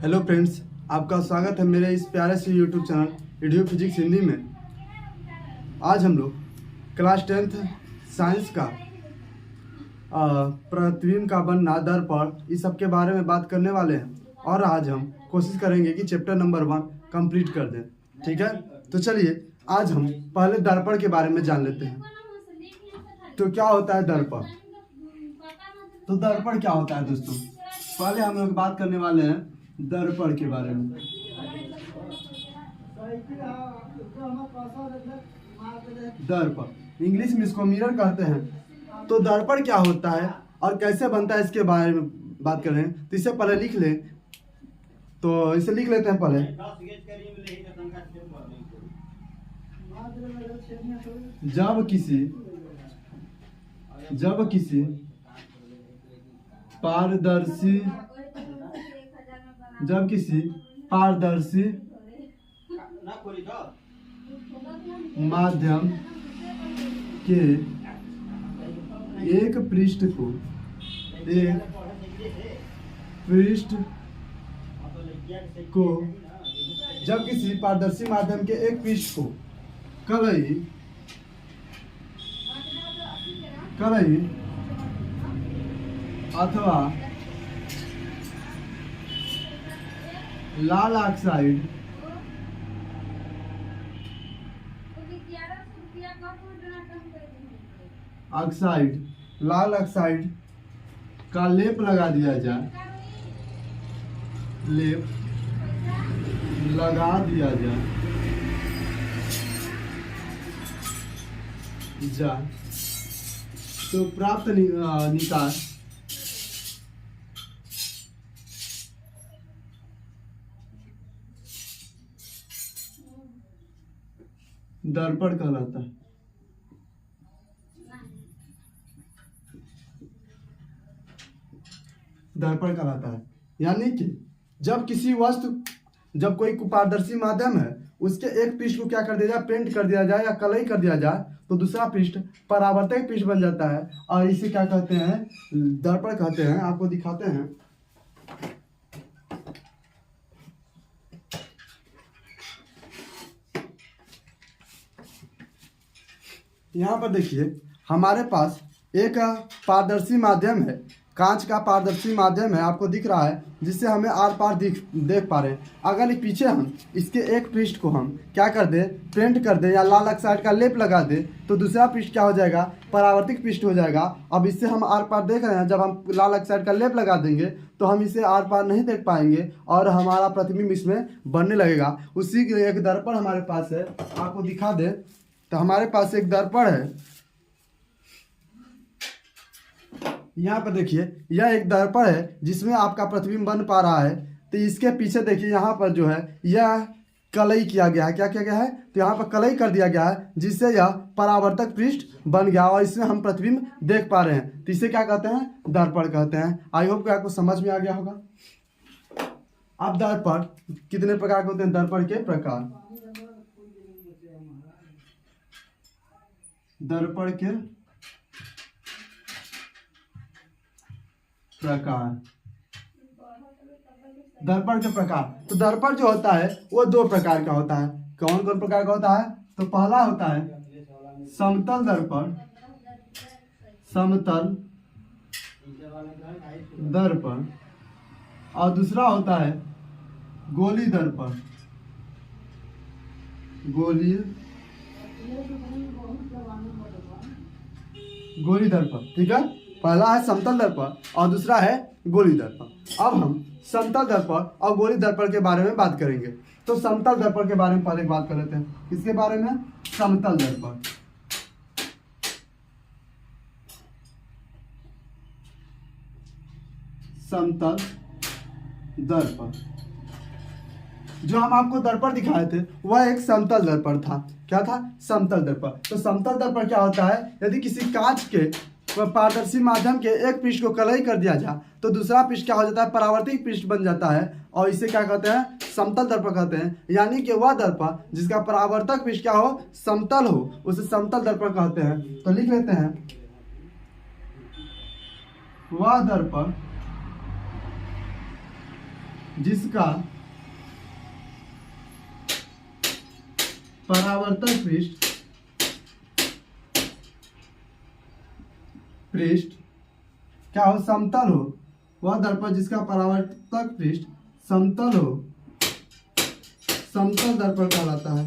Hello friends, आपका स्वागत है मेरे इस प्यारे से YouTube channel video physics Hindi में। आज हम लोग क्लास 10th साइंस का प्रतिबिंब का बनना, दर्पण, इस सब के बारे में बात करने वाले हैं और आज हम कोशिश करेंगे कि चैप्टर नंबर 1 कंप्लीट कर दें। ठीक है, तो चलिए आज हम पहले दर्पण के बारे में जान लेते हैं। तो क्या होता है दर्पण? तो दर्पण क्या होता है दोस्तों? पहले हम लोग बात करने वाले हैं दर्पण के बारे में। दर्पण इंग्लिश में इसको मिरर कहते हैं। तो दर्पण क्या होता है और कैसे बनता है इसके बारे में बात कर रहे हैं। तो इसे पहले लिख ले, तो इसे लिख लेते हैं पहले। जब किसी पारदर्शी माध्यम के एक पृष्ठ को जब किसी पारदर्शी माध्यम के एक पृष्ठ को कलई अथवा लाल ऑक्साइड का लेप लगा दिया जाए तो प्राप्त निकाय दर्पण कहलाता है। दर्पण कहलाता है यानी कि जब कोई पारदर्शी माध्यम है उसके एक पृष्ठ को क्या कर दिया जाए, पेंट कर दिया जाए या कलई कर दिया जाए, तो दूसरा पृष्ठ परावर्तक पृष्ठ बन जाता है और इसे क्या कहते हैं, दर्पण कहते हैं। आपको दिखाते हैं। यहाँ पर देखिए, हमारे पास एक पारदर्शी माध्यम है, कांच का पारदर्शी माध्यम है, आपको दिख रहा है, जिससे हमें आर पार देख पा रहे हैं। अगर पीछे हम इसके एक पृष्ठ को हम क्या कर दे, पेंट कर दे या लाल ऑक्साइड का लेप लगा दे, तो दूसरा पृष्ठ क्या हो जाएगा, परावर्तित पृष्ठ हो जाएगा। अब इससे हम आर पार देख रहे हैं, जब हम लाल ऑक्साइड का लेप लगा देंगे तो हम इसे आर पार नहीं देख पाएंगे और हमारा प्रतिबिंब इसमें बनने लगेगा। उसी के लिए एक दर्पण हमारे पास है, आपको दिखा दे। तो हमारे पास एक दर्पण है, यहाँ पर देखिए, यह एक दर्पण है जिसमें आपका प्रतिबिंब बन पा रहा है। तो इसके पीछे देखिए, यहाँ पर जो है यह कलई किया गया है। क्या किया गया है? तो यहाँ पर कलई कर दिया गया है, जिससे यह परावर्तक पृष्ठ बन गया और इसमें हम प्रतिबिंब देख पा रहे हैं। तो इसे क्या कहते हैं, दर्पण कहते हैं। आई होप कि आपको समझ में आ गया होगा। अब दर्पण कितने प्रकार के होते हैं? दर्पण के प्रकार, दर्पण के प्रकार। तो दर्पण जो होता है वो दो प्रकार का होता है। कौन कौन प्रकार का होता है? तो पहला होता है समतल दर्पण और दूसरा होता है गोली दर्पण। गोली दर्पण, ठीक है। पहला है समतल दर्पण और दूसरा है गोली दर्पण। अब हम समतल दर्पण और गोली दर्पण के बारे में बात करेंगे। तो समतल दर्पण के बारे में पहले बात कर लेते हैं। किसके बारे में? समतल दर्पण। समतल दर्पण, जो हम आपको दर्पण दिखाए थे वह एक समतल दर्पण था। क्या था? समतल दर्पण। तो समतल दर्पण क्या होता है? यदि किसी कांच के पारदर्शी माध्यम के एक पृष्ठ को कलई कर दिया जाए तो दूसरा पृष्ठ क्या हो जाता है, परावर्तित पृष्ठ बन जाता है और इसे क्या कहते हैं, समतल दर्पण कहते हैं। यानी कि वह दर्पण जिसका परावर्तक पृष्ठ क्या हो, समतल हो, उसे समतल दर्पण कहते हैं। तो लिख लेते हैं, वह दर्पण जिसका परावर्तक पृष्ठ क्या हो, समतल हो। वह दर्पण जिसका परावर्तक पृष्ठ समतल हो, समतल दर्पण कहलाता है।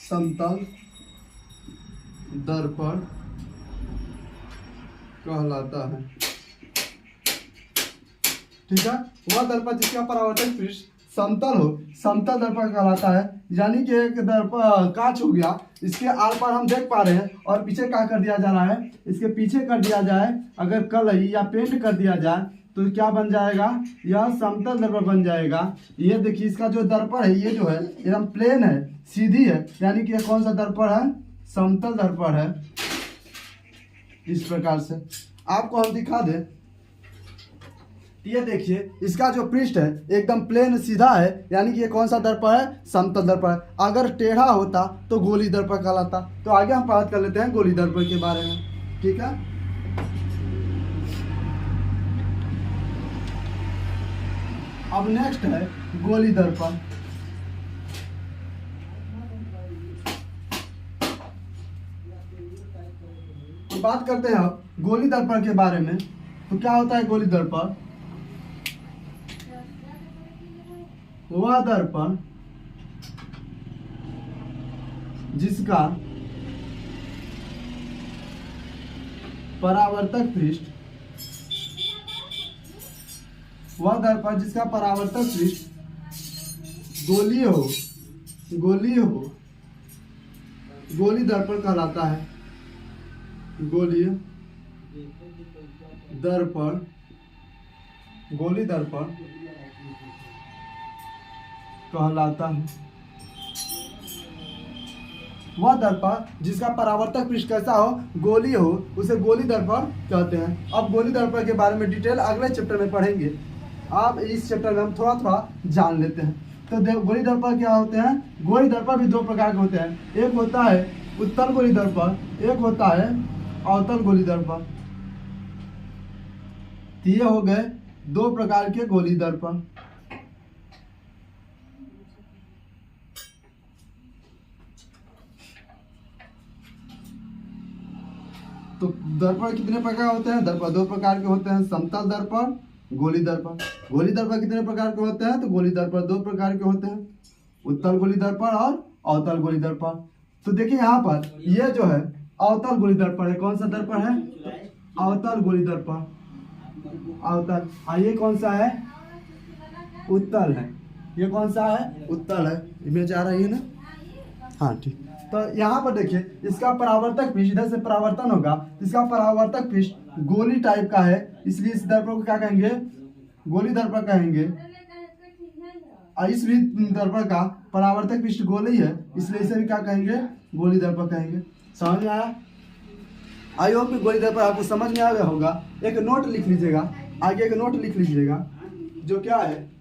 समतल दर्पण कहलाता है। ठीक है, वह दर्पण जिसका परावर्तक पृष्ठ समतल हो, समतल दर्पण कहलाता है। यानी कि एक दर्पण कांच हो गया, इसके आर पार हम देख पा रहे हैं और पीछे क्या कर दिया जा रहा है, इसके पीछे कर दिया जाए अगर कलई या पेंट कर दिया जाए तो क्या बन जाएगा, यह समतल दर्पण बन जाएगा। ये देखिए इसका जो दर्पण है ये जो है एकदम प्लेन है, सीधी है, यानी कि कौन सा दर्पण है, समतल दर्पण है। इस प्रकार से आपको हम दिखा दें, ये देखिए इसका जो पृष्ठ है एकदम प्लेन सीधा है, यानी कि ये कौन सा दर्पण है, समतल दर्पण। अगर टेढ़ा होता तो गोली दर्पण कहलाता। तो आगे हम बात कर लेते हैं गोली दर्पण के बारे में। ठीक है, अब नेक्स्ट है गोली दर्पण। तो बात करते हैं अब गोली दर्पण के बारे में। तो क्या होता है गोली दर्पण, वह दर्पण जिसका परावर्तक पृष्ठ, वह दर्पण जिसका परावर्तक पृष्ठ गोलीय हो, गोलीय हो, गोली दर्पण कहलाता है। गोलीय दर्पण, गोली दर्पण कहलाता है। वह दर्पण जिसका परावर्तक पृष्ठ कैसा हो, गोली हो, उसे गोली दर्पण कहते हैं। अब गोली दर्पण के बारे में डिटेल अगले चैप्टर में पढ़ेंगे। आप इस चैप्टर में हम थोड़ा थोड़ा जान लेते हैं। तो गोली दर्पण क्या होते हैं, गोली दर्पण भी दो प्रकार के होते हैं। एक होता है उत्तल गोली दर्पण, एक होता है अवतल गोली दर्पण। ये हो गए दो प्रकार के गोली दर्पण। तो दर्पण कितने प्रकार होते हैं, दर्पण दो प्रकार के होते हैं, समतल दर्पण, गोली दर्पण। गोली दर्पण कितने प्रकार के होते हैं, तो गोली दर्पण दो प्रकार के होते हैं, उत्तल गोली दर्पण और अवतल गोली दर्पण। तो देखिए यहाँ पर ये जो है अवतल गोली दर्पण है। कौन सा दर्पण है, अवतल गोली दर्पण, अवतल। और ये कौन सा है, उत्तल है। ये कौन सा है, उत्तल है। इमेज आ रही है ना, हाँ ठीक। तो यहाँ पर देखिए इसका परावर्तक पृष्ठ, इधर से परावर्तन होगा, इसका परावर्तक पृष्ठ गोली टाइप का है, इसलिए इस दर्पण को क्या कहेंगे, गोली दर्पण कहेंगे। और इस भी दर्पण का परावर्तक पृष्ठ गोली है, इसलिए इसे भी क्या कहेंगे, गोली दर्पण कहेंगे। समझ में आया? आई होप कि गोली दर्पण आपको समझ में आ गया होगा। एक नोट लिख लीजिएगा, आगे एक नोट लिख लीजिएगा, जो क्या है,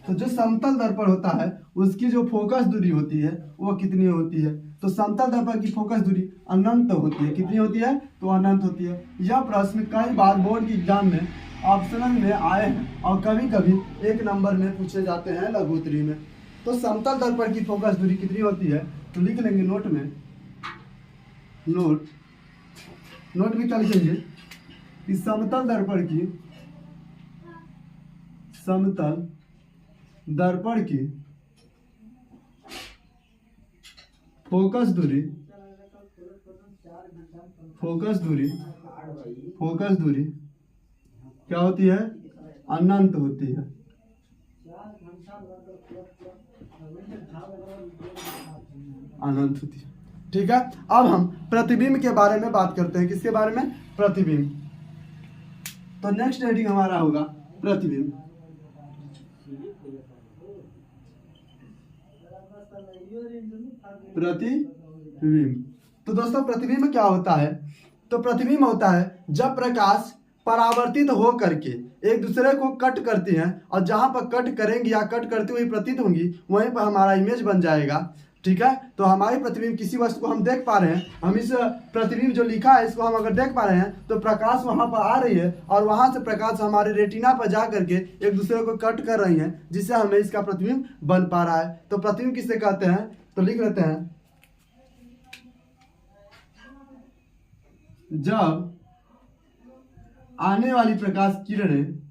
तो जो समतल दर्पण होता है उसकी जो फोकस दूरी होती है वो कितनी होती है। तो समतल दर्पण की फोकस दूरी अनंत होती है। कितनी होती है, तो अनंत होती है। यह प्रश्न कई बार बोर्ड की एग्जाम में ऑप्शनल में आए हैं और कभी कभी एक नंबर में पूछे जाते हैं लघुत्तरी में। तो समतल दर्पण की फोकस दूरी कितनी होती है, तो लिख लेंगे नोट में, नोट में क्या लिखेंगे कि समतल दर्पण की, समतल दर्पण की फोकस दूरी, फोकस दूरी क्या होती है, अनंत होती है। अनंत होती है। ठीक है, अब हम प्रतिबिंब के बारे में बात करते हैं। किसके बारे में, प्रतिबिंब। तो नेक्स्ट हेडिंग हमारा होगा प्रतिबिंब। प्रतिबिंब। तो दोस्तों प्रतिबिंब क्या होता है, तो प्रतिबिंब होता है जब प्रकाश परावर्तित हो करके एक दूसरे को कट करती हैं और जहां पर कट करेंगी या कट करती हुई प्रतीत होंगी वहीं पर हमारा इमेज बन जाएगा, ठीक है। तो हमारी प्रतिबिंब किसी वस्तु को हम देख पा रहे हैं, हम इस प्रतिबिंब जो लिखा है इसको हम अगर देख पा रहे हैं तो प्रकाश वहां पर आ रही है और वहां से प्रकाश हमारे रेटिना पर जा करके एक दूसरे को कट कर रही है, जिससे हमें इसका प्रतिबिंब बन पा रहा है। तो प्रतिबिंब किसे कहते हैं, तो लिख लेते हैं, जब आने वाली प्रकाश किरणें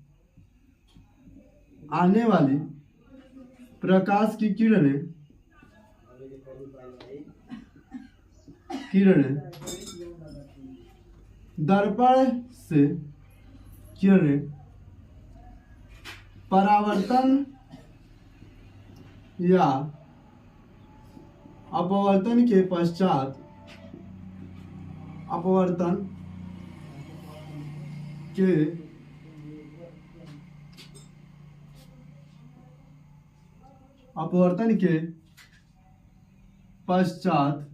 दर्पण से किरणें परावर्तन या अपवर्तन के पश्चात अपवर्तन के पश्चात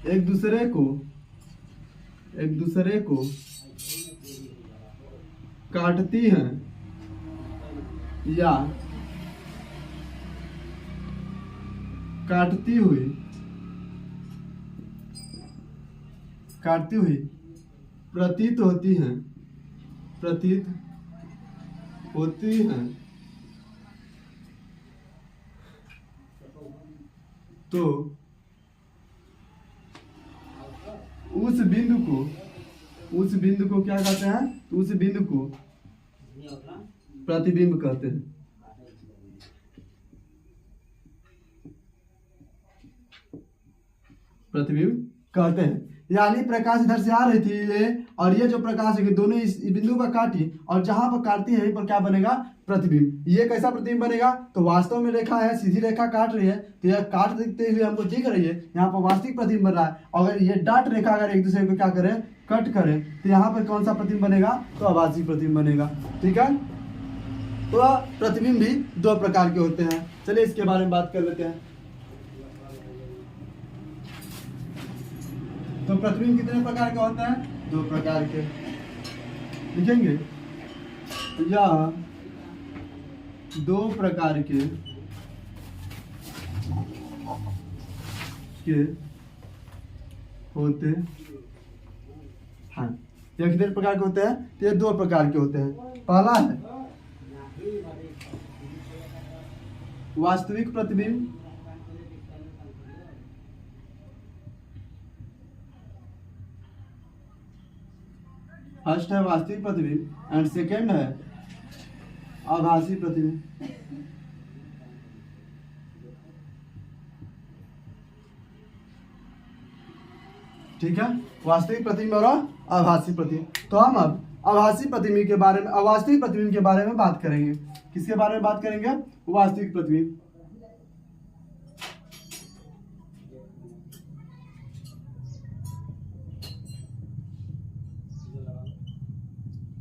एक दूसरे को काटती हैं या काटती हुई प्रतीत होती हैं तो उस बिंदु को क्या कहते हैं, उस बिंदु को प्रतिबिंब कहते हैं। प्रतिबिंब कहते हैं। यानी प्रकाश इधर से आ रही थी ये, और ये जो प्रकाश है दोनों इस बिंदु पर काटी और जहां पर काटती है यहीं पर क्या बनेगा, प्रतिबिंब। ये कैसा प्रतिबिंब बनेगा, तो वास्तव में रेखा है, सीधी रेखा काट रही है तो यह काट दिखते हुए हमको दिख रही है, यहाँ पर वास्तविक प्रतिबिंब बन रहा है। अगर ये डाट रेखा अगर एक दूसरे को क्या करे, कट करे, तो यहाँ पर कौन सा प्रतिबिंब बनेगा, तो आभासी प्रतिबिंब बनेगा। ठीक है। तो प्रतिबिंब भी दो प्रकार के होते हैं। चलिए इसके बारे में बात कर लेते हैं। तो प्रतिबिंब कितने प्रकार के होते हैं, दो प्रकार के लिखेंगे, या दो प्रकार के होते हैं। ये कितने प्रकार के होते हैं, तो ये दो प्रकार के होते हैं। पहला है वास्तविक प्रतिबिंब, फर्स्ट है वास्तविक प्रतिबिंब एंड सेकेंड है आभासी प्रतिबिंब। ठीक है, वास्तविक प्रतिबिंब और आभासी प्रतिबिंब। तो हम अब आभासी प्रतिबिंब के बारे में, अवास्तविक प्रतिबिंब के बारे में बात करेंगे। किसके बारे में बात करेंगे, वास्तविक प्रतिबिंब।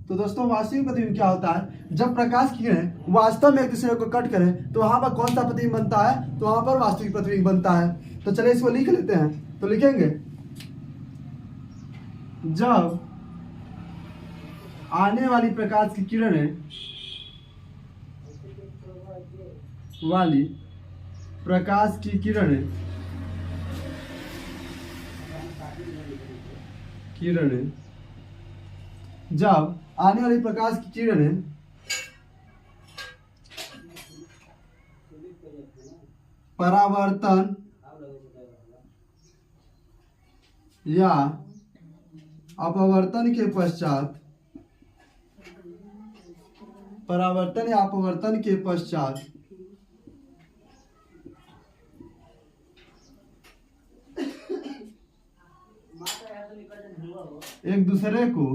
तो दोस्तों वास्तविक प्रतिबिंब क्या होता है, जब प्रकाश किरणें वास्तव में एक दूसरे को कट करें तो वहां पर कौन सा प्रतिबिंब बनता है, तो वहां पर वास्तविक प्रतिबिंब बनता है। तो चलिए इसको लिख लेते हैं। तो लिखेंगे, जब आने वाली प्रकाश की किरणें जब आने वाली प्रकाश की किरणें परावर्तन या अपवर्तन के पश्चात एक दूसरे को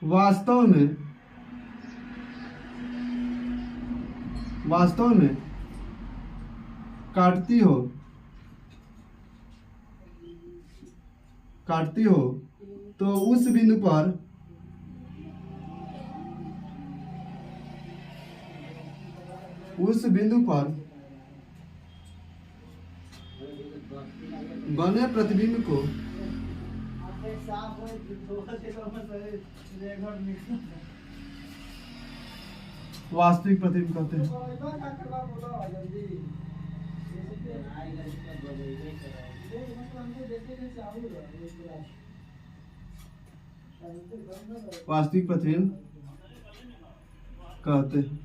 वास्तव में काटती हो तो उस बिंदु पर बने प्रतिबिंब को वास्तविक प्रतिबिंब कहते हैं। वास्तविक प्रतिबिंब कहते हैं।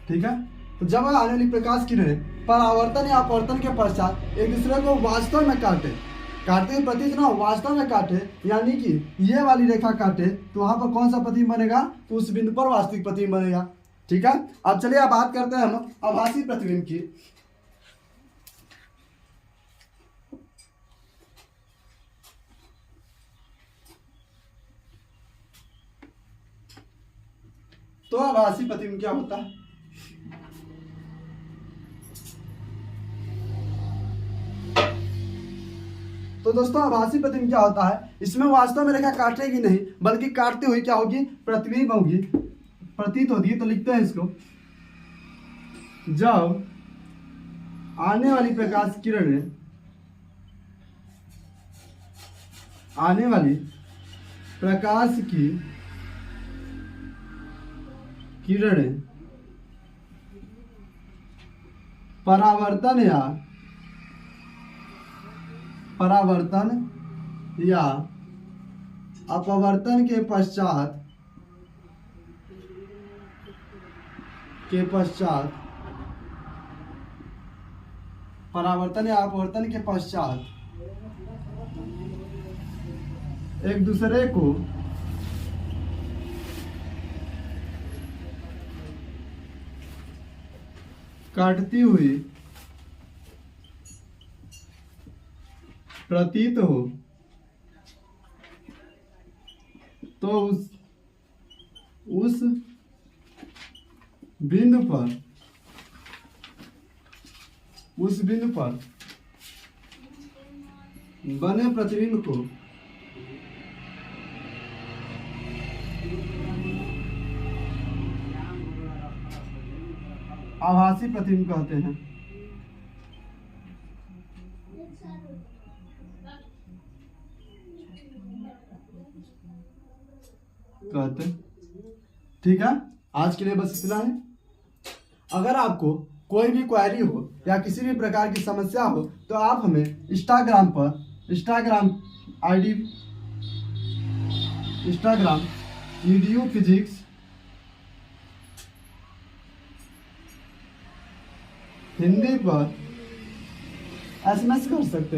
ठीक है, तो जब आने वाली प्रकाश किरणें परावर्तन या अपवर्तन के पश्चात एक दूसरे को वास्तव में काटते हुए प्रतीत ना हो, वास्तव में काटे, यानी कि ये वाली रेखा काटे, तो वहां पर कौन सा प्रतिबिंब बनेगा? तो उस बिंदु पर वास्तविक प्रतिबिंब बनेगा। ठीक है, अब चलिए अब बात करते हैं हम आभासी प्रतिबिंब की। तो आभासी प्रतिबिंब क्या होता है? तो दोस्तों आभासी प्रतिबिंब क्या होता है? इसमें वास्तव में रेखा काटेगी नहीं, बल्कि काटती हुई क्या होगी? प्रतिबिंब होगी, प्रतीत होगी। तो लिखते हैं इसको, जब आने वाली प्रकाश किरणें आने वाली प्रकाश की किरणें परावर्तन या अपवर्तन के पश्चात परावर्तन या अपवर्तन के पश्चात एक दूसरे को काटती हुई प्रतीत हो, तो उस बिंदु पर बने प्रतिबिंब को आभासी प्रतिबिंब कहते हैं। ठीक है, आज के लिए बस इतना है। अगर आपको कोई भी क्वेरी हो या किसी भी प्रकार की समस्या हो, तो आप हमें Instagram ID EDU physics Hindi पर SMS कर सकते हैं।